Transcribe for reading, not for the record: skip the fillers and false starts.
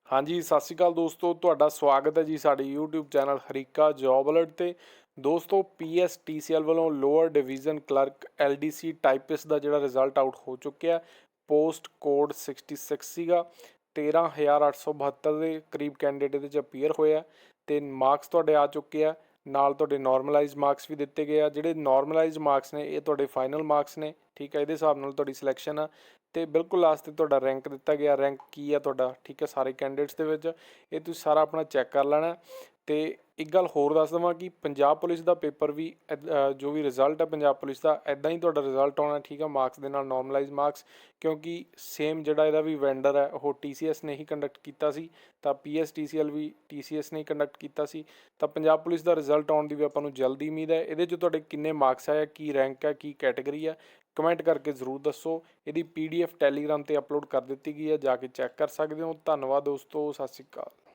हाँ जी, सत श्री अकाल दोस्तों, तुहाडा स्वागत है जी साडे यूट्यूब चैनल हरीका जॉब अलर्ट ते। दोस्तों PSTCL वालों lower division clerk LDC typist का जिहड़ा रिजल्ट आउट हो चुकिया। पोस्ट कोड 66 सीगा। 13,872 ਦੇ ਕਰੀਬ ਕੈਂਡੀਡੇਟ ਇਹਦੇ 'ਚ ਅਪੀਅਰ ਹੋਇਆ ਤੇ ਮਾਰਕਸ ਤੁਹਾਡੇ ਆ ਚੁੱਕੇ ਆ। ਨਾਲ ਤੁਹਾਡੇ ਨੋਰਮਲਾਈਜ਼ ਮਾਰਕਸ ਵੀ ਦਿੱਤੇ ਗਏ ਆ। ਜਿਹੜੇ ਨੋਰਮਲਾਈਜ਼ ਮਾਰਕਸ ਨੇ ਇਹ ਤੁਹਾਡੇ ਫਾਈਨਲ ਮਾਰਕਸ ਨੇ, ਠੀਕ ਹੈ। ਇਹਦੇ ਹਿਸਾਬ ਨਾਲ ਤੁਹਾਡੀ ਸਿਲੈਕਸ਼ਨ ਆ ਤੇ ਬਿਲਕੁਲ ਲਾਸਟ ਤੇ ਤੁਹਾਡਾ ਰੈਂਕ ਦਿੱਤਾ ਗਿਆ। ਰੈਂਕ ਕੀ ਆ ਤੁਹਾਡਾ, ਠੀਕ ਹੈ, ਸਾਰੇ ਕੈਂਡੀਡੇਟਸ ਦੇ ਵਿੱਚ ਇਹ ਤੁਸੀਂ ਸਾਰਾ ਆਪਣਾ ਚੈੱਕ ਕਰ ਲੈਣਾ। ਤੇ ਇੱਕ ਗੱਲ ਹੋਰ ਦੱਸ ਦੇਵਾਂ ਕਿ ਪੰਜਾਬ ਪੁਲਿਸ ਦਾ ਪੇਪਰ ਵੀ ਜੋ ਵੀ ਰਿਜ਼ਲਟ ਹੈ ਪੰਜਾਬ ਪੁਲਿਸ ਦਾ ਇੱਦਾਂ ਹੀ ਤੁਹਾਡਾ ਰਿਜ਼ਲਟ ਆਉਣਾ, ਠੀਕ ਹੈ, ਮਾਰਕਸ ਦੇ ਨਾਲ ਨੋਰਮਲਾਈਜ਼ ਮਾਰਕਸ। ਕਿਉਂਕਿ ਸੇਮ ਜਿਹੜਾ ਇਹਦਾ ਵੀ ਵੈਂਡਰ ਹੈ ਉਹ TCS ਨੇ ਹੀ ਕੰਡਕਟ ਕੀਤਾ ਸੀ, ਤਾਂ PSTCL ਵੀ TCS ਨੇ ਹੀ ਕੰਡਕਟ ਕੀਤਾ ਸੀ। ਤਾਂ ਪੰਜਾਬ ਪੁਲਿਸ ਦਾ ਰਿਜ਼ਲਟ ਆਉਣ ਦੀ ਵੀ ਆਪਾਂ ਨੂੰ ਜਲਦੀ ਉਮੀਦ ਹੈ। ਇਹਦੇ 'ਚ ਤੁਹਾਡੇ ਕਿੰਨੇ ਮਾਰਕਸ ਆਏ, ਕੀ ਰੈਂਕ ਹੈ, ਕੀ ਕੈਟੇਗਰੀ ਹੈ, ਕਮੈਂਟ ਕਰਕੇ ਜ਼ਰੂਰ ਦੱਸੋ। ਇਹਦੀ PDF ਟੈਲੀਗ੍ਰਾਮ 'ਤੇ ਅਪਲੋਡ ਕਰ ਦਿੱਤੀ ਗਈ ਹੈ, ਜਾ ਕੇ ਚੈੱਕ ਕਰ ਸਕਦੇ ਹੋ। ਧੰਨਵਾਦ ਦੋਸਤੋ, ਸਤਿ ਸ਼੍ਰੀ ਅਕਾਲ।